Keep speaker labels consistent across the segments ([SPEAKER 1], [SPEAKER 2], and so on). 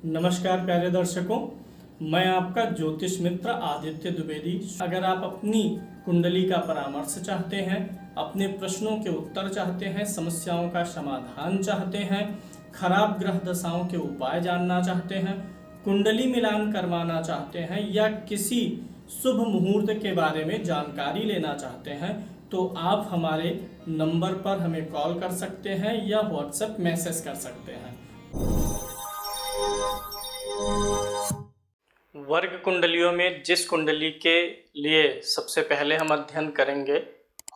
[SPEAKER 1] नमस्कार प्यारे दर्शकों, मैं आपका ज्योतिष मित्र आदित्य द्विवेदी। अगर आप अपनी कुंडली का परामर्श चाहते हैं, अपने प्रश्नों के उत्तर चाहते हैं, समस्याओं का समाधान चाहते हैं, खराब ग्रह दशाओं के उपाय जानना चाहते हैं, कुंडली मिलान करवाना चाहते हैं या किसी शुभ मुहूर्त के बारे में जानकारी लेना चाहते हैं, तो आप हमारे नंबर पर हमें कॉल कर सकते हैं या व्हाट्सएप मैसेज कर सकते हैं। वर्ग कुंडलियों में जिस कुंडली के लिए सबसे पहले हम अध्ययन करेंगे,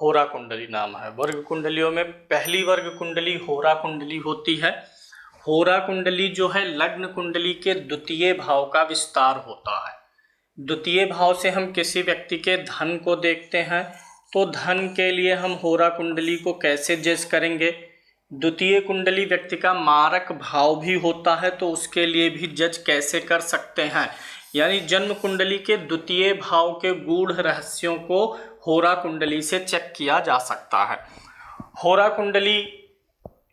[SPEAKER 1] होरा कुंडली नाम है। वर्ग कुंडलियों में पहली वर्ग कुंडली होरा कुंडली होती है। होरा कुंडली जो है लग्न कुंडली के द्वितीय भाव का विस्तार होता है। द्वितीय भाव से हम किसी व्यक्ति के धन को देखते हैं, तो धन के लिए हम होरा कुंडली को कैसे जज करेंगे। द्वितीय कुंडली व्यक्ति का मारक भाव भी होता है, तो उसके लिए भी जज कैसे कर सकते हैं। यानी जन्म कुंडली के द्वितीय भाव के गूढ़ रहस्यों को होरा कुंडली से चेक किया जा सकता है। होरा कुंडली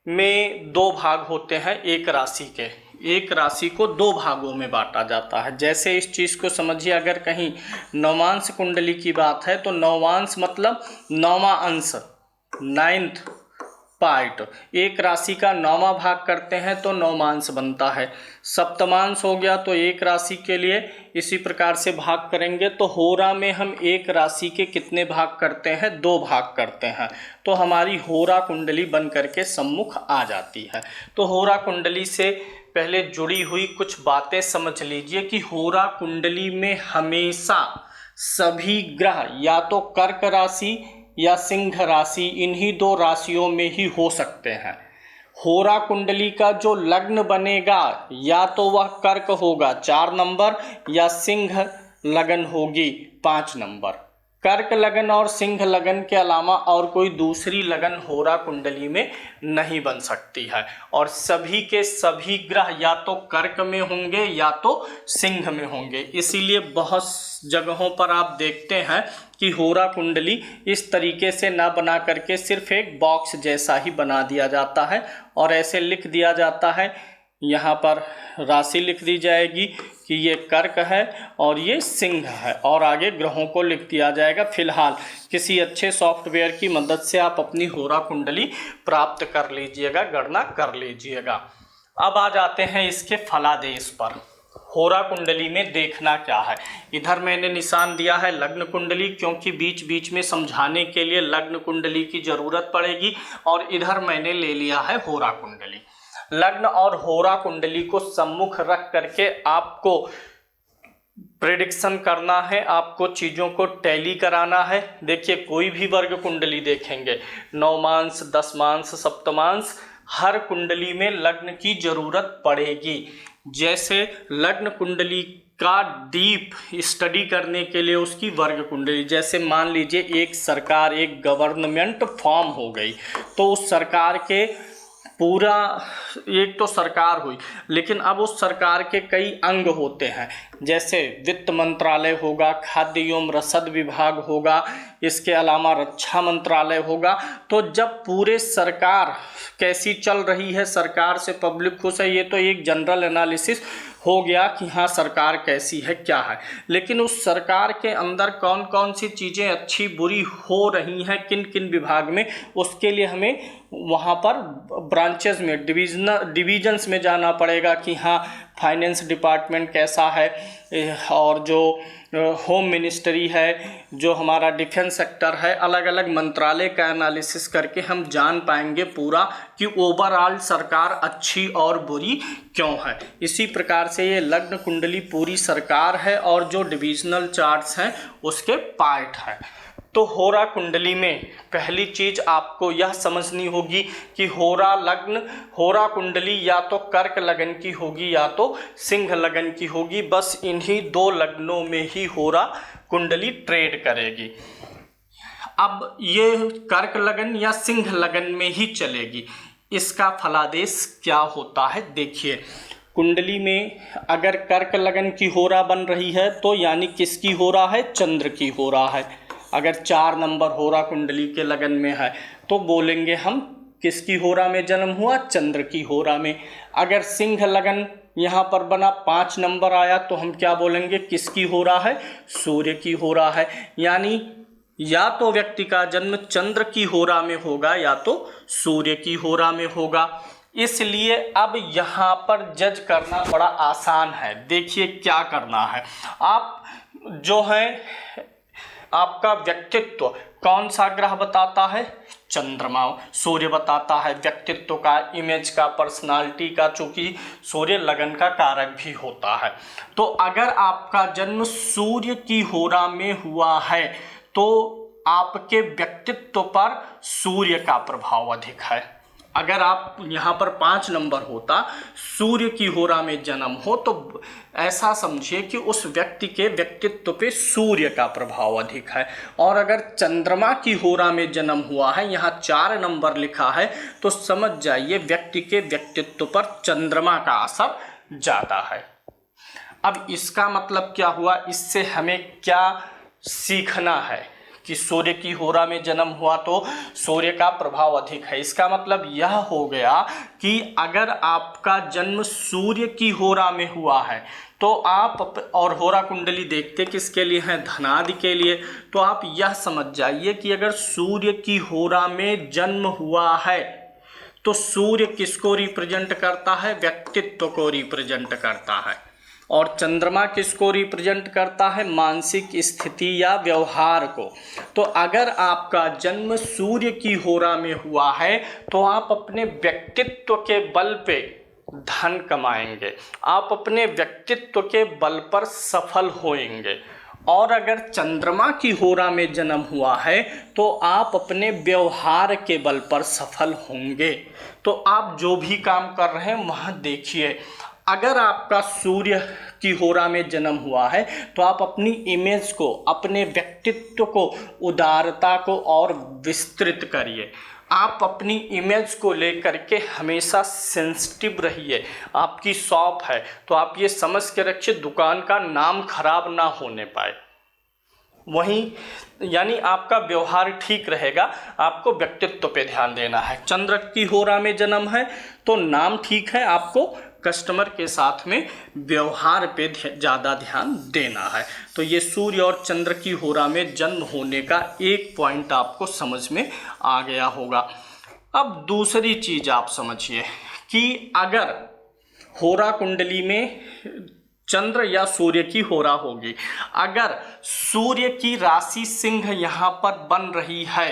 [SPEAKER 1] में दो भाग होते हैं एक राशि के। एक राशि को दो भागों में बांटा जाता है। जैसे इस चीज़ को समझिए, अगर कहीं नवांश कुंडली की बात है तो नवांश मतलब नौवां अंश, 9th पार्ट। एक राशि का 9वां भाग करते हैं तो नौमांश बनता है। सप्तमांश हो गया तो एक राशि के लिए इसी प्रकार से भाग करेंगे। तो होरा में हम एक राशि के कितने भाग करते हैं? 2 भाग करते हैं। तो हमारी होरा कुंडली बन करके सम्मुख आ जाती है। तो होरा कुंडली से पहले जुड़ी हुई कुछ बातें समझ लीजिए कि होरा कुंडली में हमेशा सभी ग्रह या तो कर्क राशि या सिंह राशि, इन्हीं 2 राशियों में ही हो सकते हैं। होरा कुंडली का जो लग्न बनेगा या तो वह कर्क होगा 4 नंबर या सिंह लगन होगी 5 नंबर। कर्क लगन और सिंह लगन के अलावा और कोई दूसरी लगन होरा कुंडली में नहीं बन सकती है। और सभी के सभी ग्रह या तो कर्क में होंगे या तो सिंह में होंगे। इसीलिए बहुत जगहों पर आप देखते हैं कि होरा कुंडली इस तरीके से ना बना करके सिर्फ एक बॉक्स जैसा ही बना दिया जाता है और ऐसे लिख दिया जाता है। यहाँ पर राशि लिख दी जाएगी कि ये कर्क है और ये सिंह है और आगे ग्रहों को लिख दिया जाएगा। फिलहाल किसी अच्छे सॉफ्टवेयर की मदद से आप अपनी होरा कुंडली प्राप्त कर लीजिएगा, गणना कर लीजिएगा। अब आ जाते हैं इसके फलादेश पर। होरा कुंडली में देखना क्या है। इधर मैंने निशान दिया है लग्न कुंडली, क्योंकि बीच बीच में समझाने के लिए लग्न कुंडली की जरूरत पड़ेगी। और इधर मैंने ले लिया है होरा कुंडली। लग्न और होरा कुंडली को सम्मुख रख करके आपको प्रेडिक्शन करना है, आपको चीज़ों को टैली कराना है। देखिए, कोई भी वर्ग कुंडली देखेंगे, नौमांश, दशमांश, सप्तमांश, हर कुंडली में लग्न की जरूरत पड़ेगी। जैसे लग्न कुंडली का डीप स्टडी करने के लिए उसकी वर्ग कुंडली, जैसे मान लीजिए एक सरकार, एक गवर्नमेंट फॉर्म हो गई, तो उस सरकार के पूरा, एक तो सरकार हुई, लेकिन अब उस सरकार के कई अंग होते हैं। जैसे वित्त मंत्रालय होगा, खाद्य एवं रसद विभाग होगा, इसके अलावा रक्षा मंत्रालय होगा। तो जब पूरे सरकार कैसी चल रही है, सरकार से पब्लिक खुश है, ये तो एक जनरल एनालिसिस हो गया कि हाँ सरकार कैसी है, क्या है। लेकिन उस सरकार के अंदर कौन कौन सी चीज़ें अच्छी बुरी हो रही हैं, किन किन विभाग में, उसके लिए हमें वहाँ पर ब्रांचेस में, डिविजन्स में जाना पड़ेगा कि हाँ फाइनेंस डिपार्टमेंट कैसा है, और जो होम मिनिस्ट्री है, जो हमारा डिफेंस सेक्टर है, अलग अलग मंत्रालय का एनालिसिस करके हम जान पाएंगे पूरा कि ओवरऑल सरकार अच्छी और बुरी क्यों है। इसी प्रकार से ये लग्न कुंडली पूरी सरकार है और जो डिविजनल चार्ट्स हैं उसके पार्ट है। तो होरा कुंडली में पहली चीज आपको यह समझनी होगी कि होरा कुंडली या तो कर्क लगन की होगी या तो सिंह लगन की होगी। बस इन्हीं 2 लग्नों में ही होरा कुंडली ट्रेड करेगी। अब ये कर्क लगन या सिंह लगन में ही चलेगी। इसका फलादेश क्या होता है देखिए। कुंडली में अगर कर्क लगन की होरा बन रही है तो यानी किसकी होरा है? चंद्र की होरा है। अगर 4 नंबर होरा कुंडली के लगन में है तो बोलेंगे हम किसकी होरा में जन्म हुआ? चंद्र की होरा में। अगर सिंह लगन यहाँ पर बना, 5 नंबर आया, तो हम क्या बोलेंगे, किसकी हो रहा है, सूर्य की हो रहा है। यानी या तो व्यक्ति का जन्म चंद्र की होरा में होगा या तो सूर्य की होरा में होगा। इसलिए अब यहाँ पर जज करना बड़ा आसान है। देखिए क्या करना है, आप जो है आपका व्यक्तित्व कौन सा ग्रह बताता है, चंद्रमा। सूर्य बताता है व्यक्तित्व का, इमेज का, पर्सनालिटी का, चूंकि सूर्य लगन का कारक भी होता है। तो अगर आपका जन्म सूर्य की होरा में हुआ है तो आपके व्यक्तित्व पर सूर्य का प्रभाव अधिक है। अगर आप यहाँ पर 5 नंबर होता, सूर्य की होरा में जन्म हो, तो ऐसा समझिए कि उस व्यक्ति के व्यक्तित्व पे सूर्य का प्रभाव अधिक है। और अगर चंद्रमा की होरा में जन्म हुआ है, यहाँ 4 नंबर लिखा है, तो समझ जाइए व्यक्ति के व्यक्तित्व पर चंद्रमा का असर ज़्यादा है। अब इसका मतलब क्या हुआ, इससे हमें क्या सीखना है कि सूर्य की होरा में जन्म हुआ तो सूर्य का प्रभाव अधिक है। इसका मतलब यह हो गया कि अगर आपका जन्म सूर्य की होरा में हुआ है तो आप, और होरा कुंडली देखते किसके लिए हैं, धनादि के लिए, तो आप यह समझ जाइए कि अगर सूर्य की होरा में जन्म हुआ है तो सूर्य किसको रिप्रेजेंट करता है, व्यक्तित्व को रिप्रेजेंट करता है। और चंद्रमा किसको रिप्रेजेंट करता है, मानसिक स्थिति या व्यवहार को। तो अगर आपका जन्म सूर्य की होरा में हुआ है तो आप अपने व्यक्तित्व के बल पे धन कमाएंगे, आप अपने व्यक्तित्व के बल पर सफल होएंगे। और अगर चंद्रमा की होरा में जन्म हुआ है तो आप अपने व्यवहार के बल पर सफल होंगे। तो आप जो भी काम कर रहे हैं वहाँ देखिए, अगर आपका सूर्य की होरा में जन्म हुआ है तो आप अपनी इमेज को, अपने व्यक्तित्व को, उदारता को और विस्तृत करिए। आप अपनी इमेज को लेकर के हमेशा सेंसिटिव रहिए। आपकी शॉप है तो आप ये समझ के रखिए दुकान का नाम खराब ना होने पाए। वहीं यानी आपका व्यवहार ठीक रहेगा, आपको व्यक्तित्व पे ध्यान देना है। चंद्र की होरा में जन्म है तो नाम ठीक है, आपको कस्टमर के साथ में व्यवहार पे ज़्यादा ध्यान देना है। तो ये सूर्य और चंद्र की होरा में जन्म होने का एक पॉइंट आपको समझ में आ गया होगा। अब दूसरी चीज़ आप समझिए कि अगर होरा कुंडली में चंद्र या सूर्य की होरा होगी, अगर सूर्य की राशि सिंह यहाँ पर बन रही है,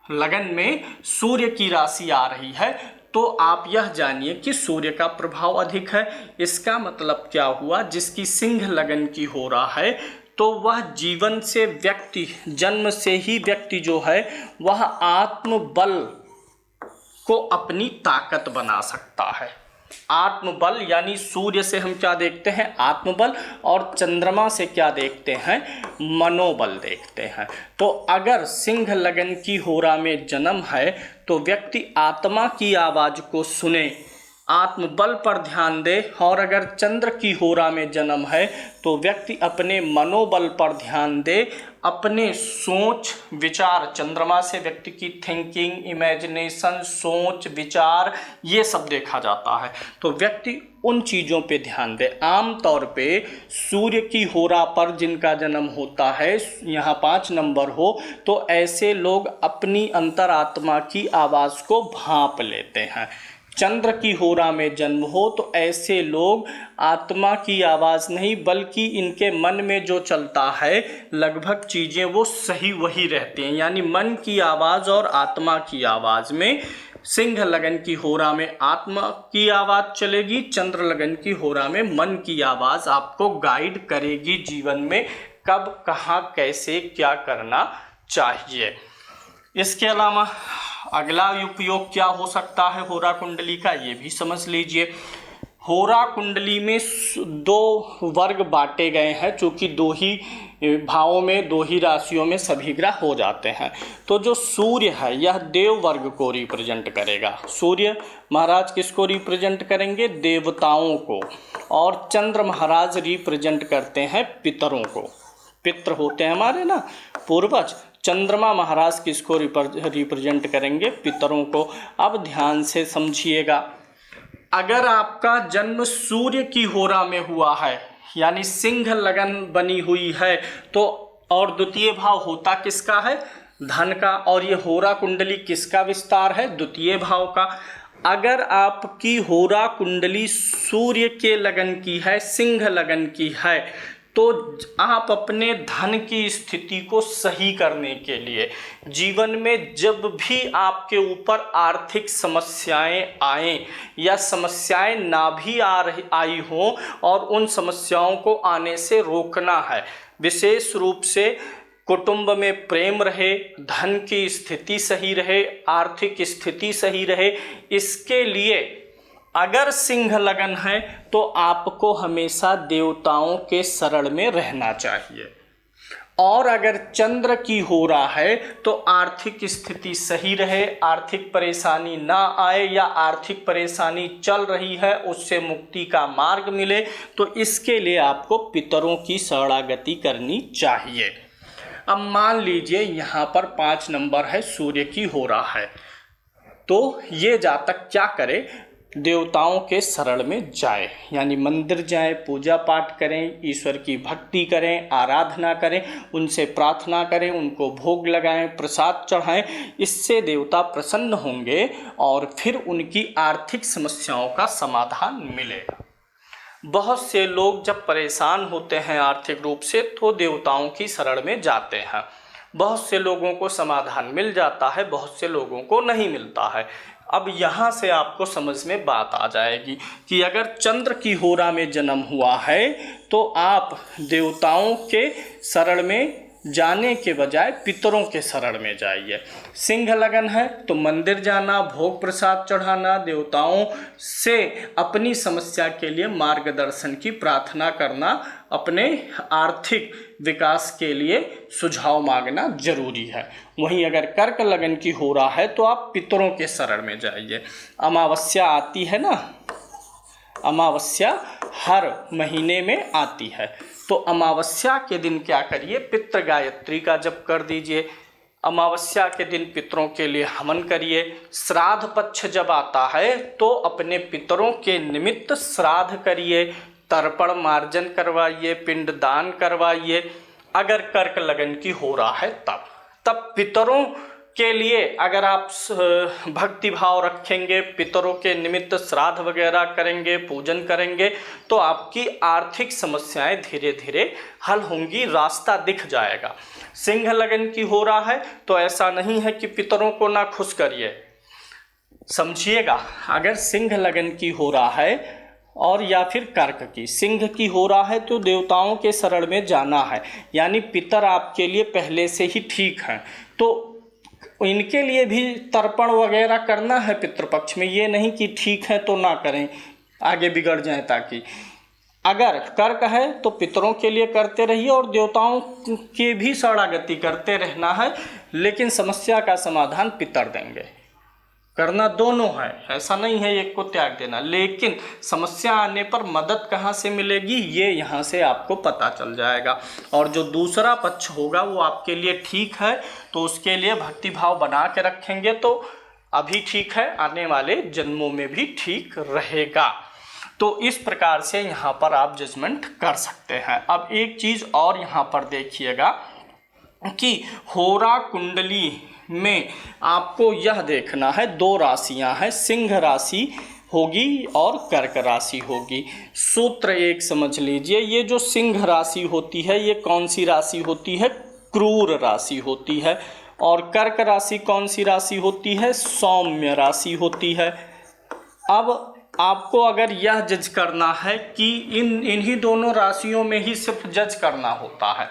[SPEAKER 1] लगन में सूर्य की राशि आ रही है, तो आप यह जानिए कि सूर्य का प्रभाव अधिक है। इसका मतलब क्या हुआ, जिसकी सिंह लगन की हो रहा है तो वह जीवन से व्यक्ति, जन्म से ही व्यक्ति जो है वह आत्मबल को अपनी ताकत बना सकता है। आत्मबल यानी सूर्य से हम क्या देखते हैं, आत्मबल, और चंद्रमा से क्या देखते हैं, मनोबल देखते हैं। तो अगर सिंह लगन की होरा में जन्म है तो व्यक्ति आत्मा की आवाज़ को सुने, आत्मबल पर ध्यान दे। और अगर चंद्र की होरा में जन्म है तो व्यक्ति अपने मनोबल पर ध्यान दे, अपने सोच विचार, चंद्रमा से व्यक्ति की थिंकिंग, इमेजिनेशन, सोच विचार, ये सब देखा जाता है। तो व्यक्ति उन चीज़ों पे ध्यान दे। आम तौर पे सूर्य की होरा पर जिनका जन्म होता है, यहाँ 5 नंबर हो, तो ऐसे लोग अपनी अंतरात्मा की आवाज़ को भांप लेते हैं। चंद्र की होरा में जन्म हो तो ऐसे लोग आत्मा की आवाज़ नहीं बल्कि इनके मन में जो चलता है लगभग चीज़ें वो सही वही रहती हैं। यानी मन की आवाज़ और आत्मा की आवाज़ में सिंह लगन की होरा में आत्मा की आवाज़ चलेगी, चंद्र लगन की होरा में मन की आवाज़ आपको गाइड करेगी जीवन में कब, कहाँ, कैसे, क्या करना चाहिए। इसके अलावा अगला उपयोग क्या हो सकता है होरा कुंडली का, ये भी समझ लीजिए। होरा कुंडली में 2 वर्ग बांटे गए हैं, चूँकि 2 ही भावों में, 2 ही राशियों में सभी ग्रह हो जाते हैं। तो जो सूर्य है यह देव वर्ग को रिप्रेजेंट करेगा। सूर्य महाराज किसको रिप्रेजेंट करेंगे, देवताओं को। और चंद्र महाराज रिप्रेजेंट करते हैं पितरों को। पितृ होते हैं हमारे ना पूर्वज। चंद्रमा महाराज किसको रिप्रेजेंट करेंगे, पितरों को। अब ध्यान से समझिएगा, अगर आपका जन्म सूर्य की होरा में हुआ है, यानी सिंह लगन बनी हुई है, तो और द्वितीय भाव होता किसका है? धन का। और ये होरा कुंडली किसका विस्तार है? द्वितीय भाव का। अगर आपकी होरा कुंडली सूर्य के लगन की है, सिंह लगन की है, तो आप अपने धन की स्थिति को सही करने के लिए जीवन में जब भी आपके ऊपर आर्थिक समस्याएं आएं या समस्याएं ना भी आई हों, और उन समस्याओं को आने से रोकना है। विशेष रूप से कुटुंब में प्रेम रहे, धन की स्थिति सही रहे, आर्थिक स्थिति सही रहे, इसके लिए अगर सिंह लगन है तो आपको हमेशा देवताओं के शरण में रहना चाहिए। और अगर चंद्र की होरा है तो आर्थिक स्थिति सही रहे, आर्थिक परेशानी ना आए, या आर्थिक परेशानी चल रही है उससे मुक्ति का मार्ग मिले, तो इसके लिए आपको पितरों की शरणागति करनी चाहिए। अब मान लीजिए यहाँ पर 5 नंबर है, सूर्य की होरा है, तो ये जातक क्या करे? देवताओं के शरण में जाए, यानी मंदिर जाए, पूजा पाठ करें, ईश्वर की भक्ति करें, आराधना करें, उनसे प्रार्थना करें, उनको भोग लगाएं, प्रसाद चढ़ाएं। इससे देवता प्रसन्न होंगे और फिर उनकी आर्थिक समस्याओं का समाधान मिलेगा। बहुत से लोग जब परेशान होते हैं आर्थिक रूप से तो देवताओं की शरण में जाते हैं। बहुत से लोगों को समाधान मिल जाता है, बहुत से लोगों को नहीं मिलता है। अब यहाँ से आपको समझ में बात आ जाएगी कि अगर चंद्र की होरा में जन्म हुआ है तो आप देवताओं के शरण में जाने के बजाय पितरों के शरण में जाइए। सिंह लगन है तो मंदिर जाना, भोग प्रसाद चढ़ाना, देवताओं से अपनी समस्या के लिए मार्गदर्शन की प्रार्थना करना, अपने आर्थिक विकास के लिए सुझाव मांगना जरूरी है। वहीं अगर कर्क लगन की हो रहा है तो आप पितरों के शरण में जाइए। अमावस्या आती है ना, अमावस्या हर महीने में आती है, तो अमावस्या के दिन क्या करिए? पितृ गायत्री का जप कर दीजिए। अमावस्या के दिन पितरों के लिए हवन करिए। श्राद्ध पक्ष जब आता है तो अपने पितरों के निमित्त श्राद्ध करिए, तर्पण मार्जन करवाइए, पिंडदान करवाइए। अगर कर्क लगन की हो रहा है तब पितरों के लिए अगर आप भक्ति भाव रखेंगे, पितरों के निमित्त श्राद्ध वगैरह करेंगे, पूजन करेंगे, तो आपकी आर्थिक समस्याएं धीरे धीरे हल होंगी, रास्ता दिख जाएगा। सिंह लगन की हो रहा है तो ऐसा नहीं है कि पितरों को ना खुश करिए। समझिएगा, अगर सिंह लगन की हो रहा है और या फिर कर्क की, सिंह की हो रहा है तो देवताओं के शरण में जाना है, यानी पितर आपके लिए पहले से ही ठीक हैं, तो इनके लिए भी तर्पण वगैरह करना है पितृपक्ष में। ये नहीं कि ठीक है तो ना करें, आगे बिगड़ जाए। ताकि अगर कर्क है तो पितरों के लिए करते रहिए और देवताओं की भी शरणागति करते रहना है, लेकिन समस्या का समाधान पितर देंगे। करना दोनों है, ऐसा नहीं है एक को त्याग देना, लेकिन समस्या आने पर मदद कहाँ से मिलेगी ये यहाँ से आपको पता चल जाएगा। और जो दूसरा पक्ष होगा वो आपके लिए ठीक है, तो उसके लिए भक्ति भाव बना के रखेंगे तो अभी ठीक है, आने वाले जन्मों में भी ठीक रहेगा। तो इस प्रकार से यहाँ पर आप जजमेंट कर सकते हैं। अब एक चीज़ और यहाँ पर देखिएगा कि होरा कुंडली में आपको यह देखना है, 2 राशियां हैं, सिंह राशि होगी और कर्क राशि होगी। सूत्र एक समझ लीजिए, ये जो सिंह राशि होती है ये कौन सी राशि होती है? क्रूर राशि होती है। और कर्क राशि कौन सी राशि होती है? सौम्य राशि होती है। अब आपको अगर यह जज करना है कि इन्हीं दोनों राशियों में ही सिर्फ जज करना होता है,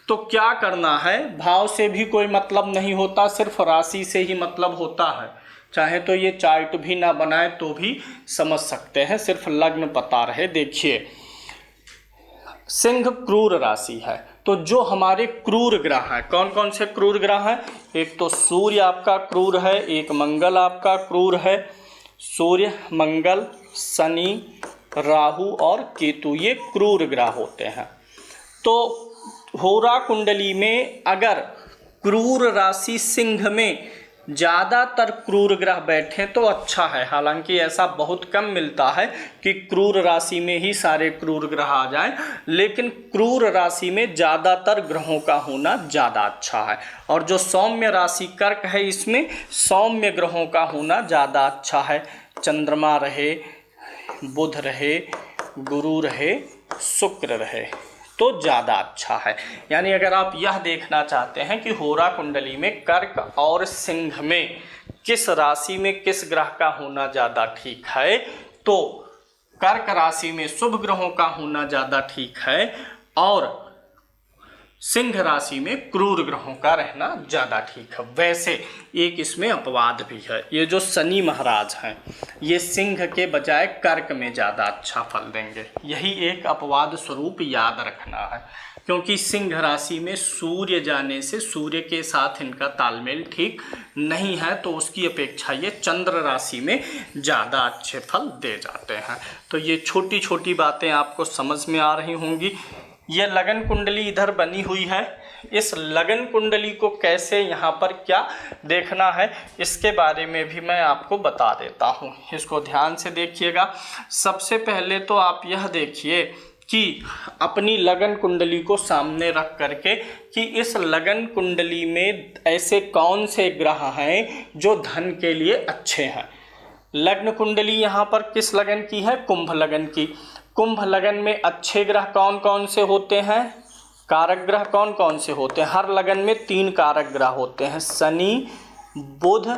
[SPEAKER 1] तो क्या करना है? भाव से भी कोई मतलब नहीं होता, सिर्फ राशि से ही मतलब होता है। चाहे तो ये चार्ट भी ना बनाए तो भी समझ सकते हैं, सिर्फ लग्न पता रहे। देखिए, सिंह क्रूर राशि है, तो जो हमारे क्रूर ग्रह हैं, कौन कौन से क्रूर ग्रह हैं? एक तो सूर्य आपका क्रूर है, एक मंगल आपका क्रूर है। सूर्य, मंगल, शनि, राहु और केतु, ये क्रूर ग्रह होते हैं। तो होरा कुंडली में अगर क्रूर राशि सिंह में ज़्यादातर क्रूर ग्रह बैठे तो अच्छा है, हालांकि ऐसा बहुत कम मिलता है कि क्रूर राशि में ही सारे क्रूर ग्रह आ जाएं, लेकिन क्रूर राशि में ज़्यादातर ग्रहों का होना ज़्यादा अच्छा है। और जो सौम्य राशि कर्क है, इसमें सौम्य ग्रहों का होना ज़्यादा अच्छा है। चंद्रमा रहे, बुध रहे, गुरु रहे, शुक्र रहे तो ज़्यादा अच्छा है। यानी अगर आप यह देखना चाहते हैं कि होरा कुंडली में कर्क और सिंह में किस राशि में किस ग्रह का होना ज़्यादा ठीक है, तो कर्क राशि में शुभ ग्रहों का होना ज़्यादा ठीक है और सिंह राशि में क्रूर ग्रहों का रहना ज़्यादा ठीक है। वैसे एक इसमें अपवाद भी है, ये जो शनि महाराज हैं ये सिंह के बजाय कर्क में ज़्यादा अच्छा फल देंगे, यही एक अपवाद स्वरूप याद रखना है, क्योंकि सिंह राशि में सूर्य जाने से सूर्य के साथ इनका तालमेल ठीक नहीं है, तो उसकी अपेक्षा ये चंद्र राशि में ज़्यादा अच्छे फल दे जाते हैं। तो ये छोटी छोटी बातें आपको समझ में आ रही होंगी। ये लगन कुंडली इधर बनी हुई है, इस लगन कुंडली को कैसे यहाँ पर क्या देखना है इसके बारे में भी मैं आपको बता देता हूँ, इसको ध्यान से देखिएगा। सबसे पहले तो आप यह देखिए कि अपनी लगन कुंडली को सामने रख करके कि इस लगन कुंडली में ऐसे कौन से ग्रह हैं जो धन के लिए अच्छे हैं। लग्न कुंडली यहाँ पर किस लगन की है? कुंभ लगन की। कुंभ लगन में अच्छे ग्रह कौन कौन से होते हैं? कारक ग्रह कौन कौन से होते हैं? हर लगन में 3 कारक ग्रह होते हैं, शनि, बुध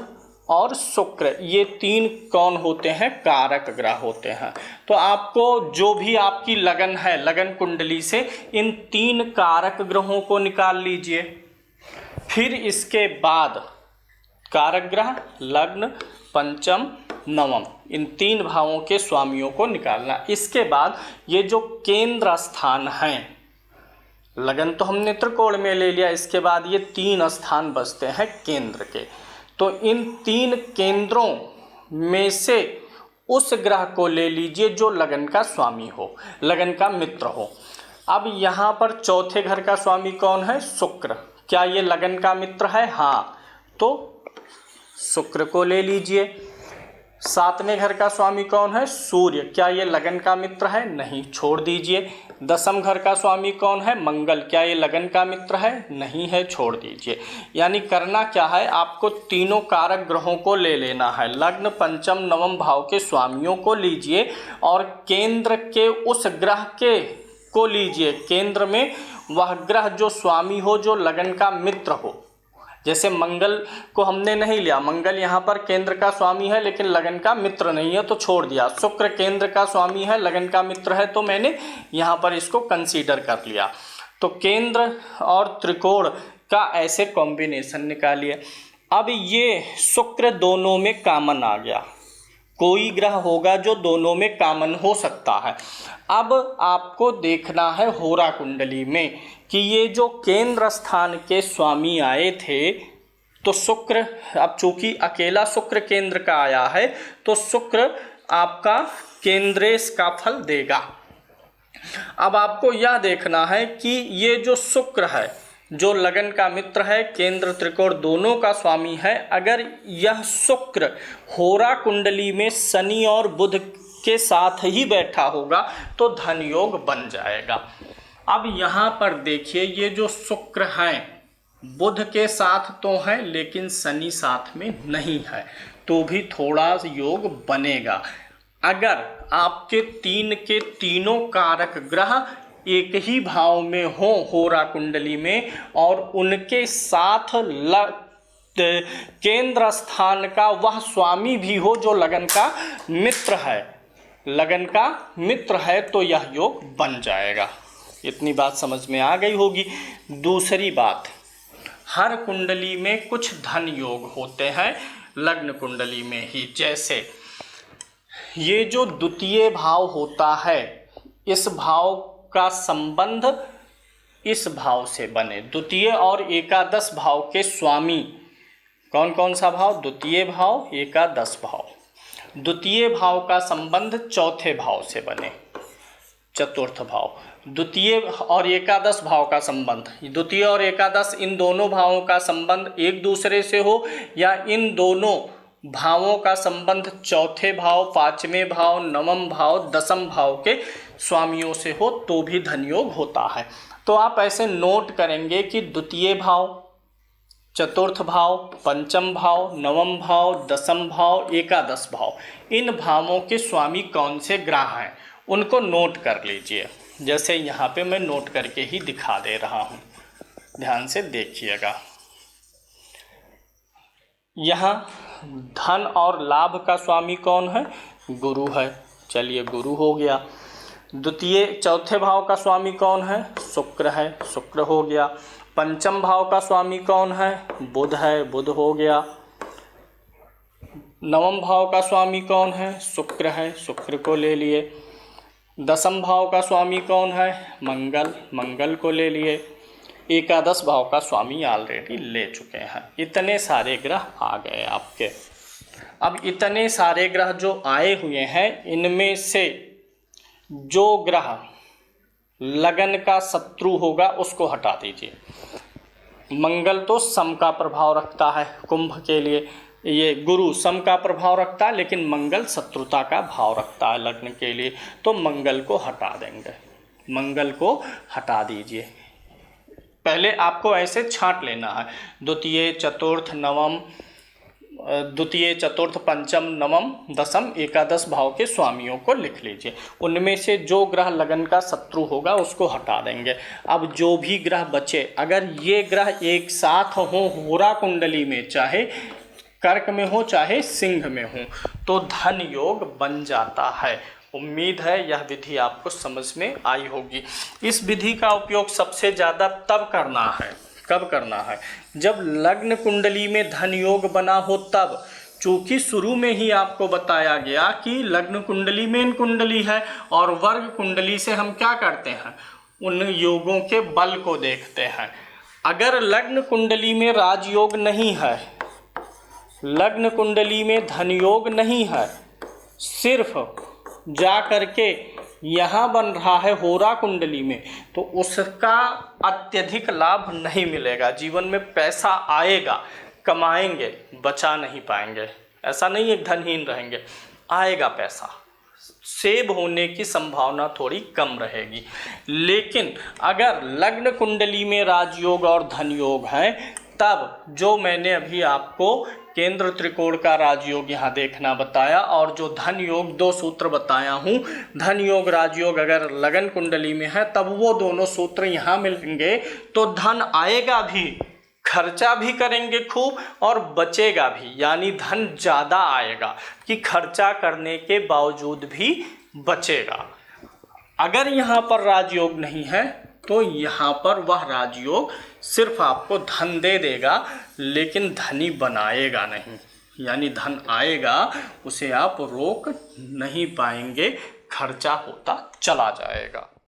[SPEAKER 1] और शुक्र। ये 3 कौन होते हैं? कारक ग्रह होते हैं। तो आपको जो भी आपकी लगन है, लगन कुंडली से इन 3 कारक ग्रहों को निकाल लीजिए। फिर इसके बाद कारक ग्रह लग्न, पंचम, नवम, इन 3 भावों के स्वामियों को निकालना। इसके बाद ये जो केंद्र स्थान हैं, लगन तो हमने त्रिकोण में ले लिया, इसके बाद ये 3 स्थान बचते हैं केंद्र के। तो इन 3 केंद्रों में से उस ग्रह को ले लीजिए जो लगन का स्वामी हो, लगन का मित्र हो। अब यहाँ पर चौथे घर का स्वामी कौन है? शुक्र। क्या ये लगन का मित्र है? हाँ, तो शुक्र को ले लीजिए। 7वें घर का स्वामी कौन है? सूर्य। क्या ये लगन का मित्र है? नहीं, छोड़ दीजिए। 10वें घर का स्वामी कौन है? मंगल। क्या ये लगन का मित्र है? नहीं है, छोड़ दीजिए। यानी करना क्या है, आपको तीनों कारक ग्रहों को ले लेना है, लग्न, पंचम, नवम भाव के स्वामियों को लीजिए और केंद्र के उस ग्रह के को लीजिए, केंद्र में वह ग्रह जो स्वामी हो, जो लगन का मित्र हो। जैसे मंगल को हमने नहीं लिया, मंगल यहाँ पर केंद्र का स्वामी है लेकिन लगन का मित्र नहीं है तो छोड़ दिया। शुक्र केंद्र का स्वामी है, लगन का मित्र है, तो मैंने यहाँ पर इसको कंसीडर कर लिया। तो केंद्र और त्रिकोण का ऐसे कॉम्बिनेशन निकालिए। अब ये शुक्र दोनों में कॉमन आ गया, कोई ग्रह होगा जो दोनों में कॉमन हो सकता है। अब आपको देखना है होरा कुंडली में कि ये जो केंद्र स्थान के स्वामी आए थे, तो शुक्र, अब चूंकि अकेला शुक्र केंद्र का आया है तो शुक्र आपका केंद्रेश का फल देगा। अब आपको यह देखना है कि ये जो शुक्र है, जो लगन का मित्र है, केंद्र त्रिकोण दोनों का स्वामी है, अगर यह शुक्र होरा कुंडली में शनि और बुध के साथ ही बैठा होगा तो धन योग बन जाएगा। अब यहाँ पर देखिए, ये जो शुक्र हैं बुध के साथ तो हैं लेकिन शनि साथ में नहीं है, तो भी थोड़ा योग बनेगा। अगर आपके 3 के तीनों कारक ग्रह एक ही भाव में हो होरा कुंडली में और उनके साथ केंद्र स्थान का वह स्वामी भी हो जो लगन का मित्र है, लगन का मित्र है, तो यह योग बन जाएगा। इतनी बात समझ में आ गई होगी। दूसरी बात, हर कुंडली में कुछ धन योग होते हैं, लग्न कुंडली में ही। जैसे ये जो द्वितीय भाव होता है, इस भाव का संबंध इस भाव से बने। द्वितीय और एकादश भाव के स्वामी कौन कौन सा भाव? द्वितीय भाव, एकादश भाव। द्वितीय भाव का संबंध चौथे भाव से बने। चतुर्थ भाव। द्वितीय और एकादश भाव का संबंध, द्वितीय और एकादश इन दोनों भावों का संबंध एक दूसरे से हो या इन दोनों भावों का संबंध चौथे भाव, पांचवें भाव, नवम भाव, दसम भाव के स्वामियों से हो तो भी धन योग होता है। तो आप ऐसे नोट करेंगे कि द्वितीय भाव, चतुर्थ भाव, पंचम भाव, नवम भाव, दसम भाव, एकादश भाव, इन भावों के स्वामी कौन से ग्रह हैं उनको नोट कर लीजिए। जैसे यहाँ पे मैं नोट करके ही दिखा दे रहा हूँ, ध्यान से देखिएगा। यहाँ धन और लाभ का स्वामी कौन है? गुरु है। चलिए गुरु हो गया। द्वितीय चौथे भाव का स्वामी कौन है? शुक्र है, शुक्र हो गया। पंचम भाव का स्वामी कौन है? बुध है, बुध हो गया। नवम भाव का स्वामी कौन है? शुक्र है, शुक्र को ले लिए। दसम भाव का स्वामी कौन है? मंगल, मंगल को ले लिए। एकादश भाव का स्वामी ऑलरेडी ले चुके हैं। इतने सारे ग्रह आ गए आपके। अब इतने सारे ग्रह जो आए हुए हैं, इनमें से जो ग्रह लगन का शत्रु होगा उसको हटा दीजिए। मंगल तो सम का प्रभाव रखता है कुंभ के लिए, ये गुरु सम का प्रभाव रखता है, लेकिन मंगल शत्रुता का भाव रखता है लग्न के लिए, तो मंगल को हटा देंगे। मंगल को हटा दीजिए। पहले आपको ऐसे छांट लेना है, द्वितीय चतुर्थ नवम, द्वितीय चतुर्थ पंचम नवम दसम एकादश भाव के स्वामियों को लिख लीजिए। उनमें से जो ग्रह लगन का शत्रु होगा उसको हटा देंगे। अब जो भी ग्रह बचे, अगर ये ग्रह एक साथ हो होरा कुंडली में, चाहे कर्क में हो चाहे सिंह में हो, तो धन योग बन जाता है। उम्मीद है यह विधि आपको समझ में आई होगी। इस विधि का उपयोग सबसे ज़्यादा तब करना है, कब करना है? जब लग्न कुंडली में धन योग बना हो तब। चूँकि शुरू में ही आपको बताया गया कि लग्न कुंडली मेन कुंडली है और वर्ग कुंडली से हम क्या करते हैं? उन योगों के बल को देखते हैं। अगर लग्न कुंडली में राजयोग नहीं है, लग्न कुंडली में धन योग नहीं है, सिर्फ जा करके यहाँ बन रहा है होरा कुंडली में, तो उसका अत्यधिक लाभ नहीं मिलेगा। जीवन में पैसा आएगा, कमाएंगे, बचा नहीं पाएंगे। ऐसा नहीं है धनहीन रहेंगे, आएगा पैसा, सेव होने की संभावना थोड़ी कम रहेगी। लेकिन अगर लग्न कुंडली में राजयोग और धन योग है, तब जो मैंने अभी आपको केंद्र त्रिकोण का राजयोग यहाँ देखना बताया और जो धन योग 2 सूत्र बताया हूँ, धन योग राजयोग अगर लगन कुंडली में है तब वो दोनों सूत्र यहाँ मिलेंगे तो धन आएगा भी, खर्चा भी करेंगे खूब और बचेगा भी, यानी धन ज़्यादा आएगा कि खर्चा करने के बावजूद भी बचेगा। अगर यहाँ पर राजयोग नहीं है तो यहाँ पर वह राजयोग सिर्फ आपको धन दे देगा लेकिन धनी बनाएगा नहीं, यानी धन आएगा उसे आप रोक नहीं पाएंगे, खर्चा होता चला जाएगा।